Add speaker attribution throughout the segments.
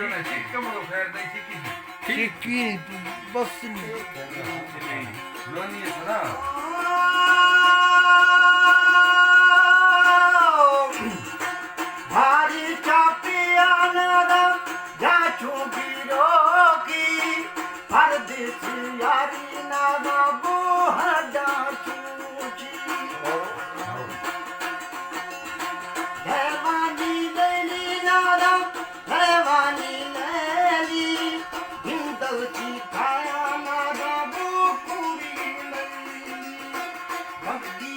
Speaker 1: non chiccamolo per dai chicchi.
Speaker 2: Chicchi, bassini.
Speaker 1: Non è sarà.
Speaker 3: भारी चापिया नरम जा चुगिरो की परदेश यारी नरम हदा चुची देवानी लेली नरम देवानी लेली हिंदल की खाया नरम पूरी लेली भक्ति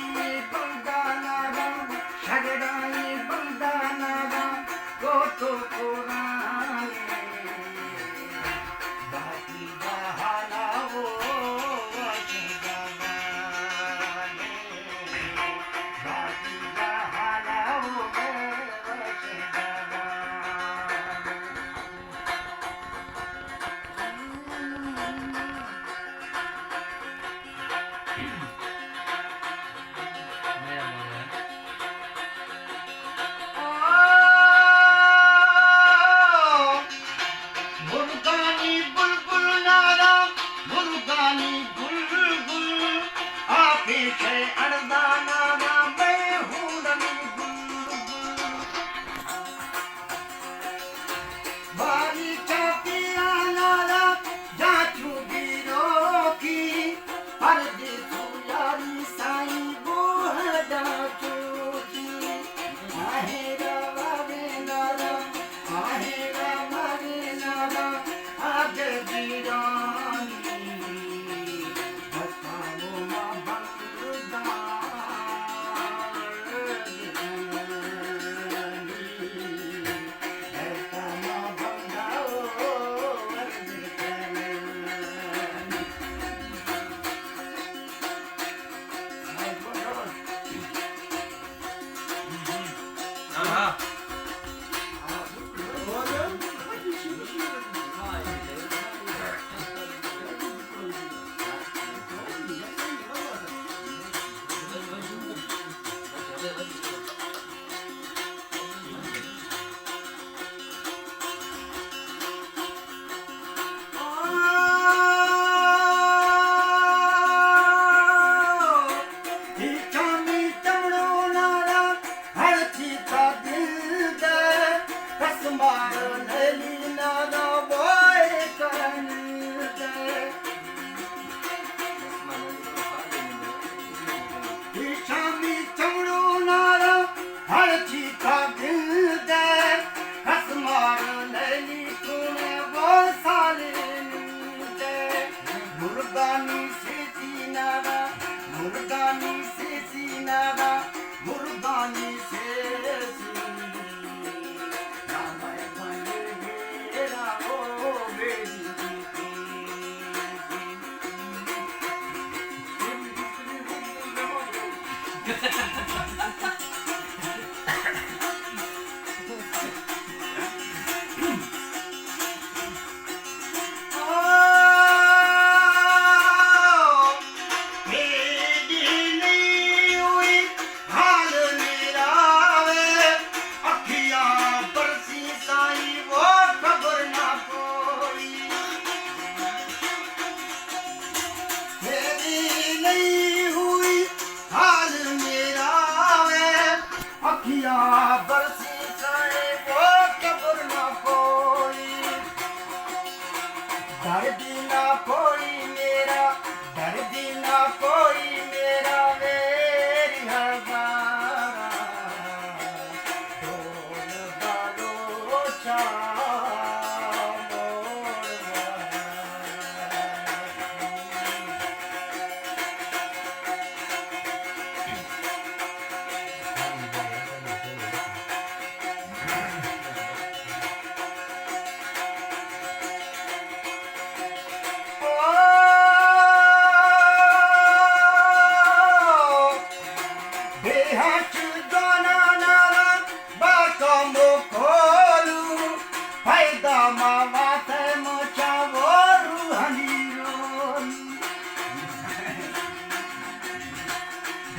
Speaker 3: बंदा नरम शगड़ाई बंदा नरम गोतो पुराने बाकी बहाना वो अशगाने बाकी बहाना वो मुर्गानी बुलबुल नारा मुर्गानी बुलबुल आपे छे अड़दा नारा मैं हूँ रमी बुलबुल बारी चापिया नारा जाचू गिरो की परदेसु यारी साई वो हदा चोटी आहेरा वारे नारा आहेरा वारे नारा आगे गिरानी बताओ माँ
Speaker 1: Ah. मुर्गानी से सीनावा मुर्गानी से सीनावा मुर्गानी से बरसी जाए वो कब्र ना कोई दर्द ना कोई मेरा दर्द ना कोई मेरा मेरी हजारा ढोल बालो चा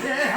Speaker 1: Yeah.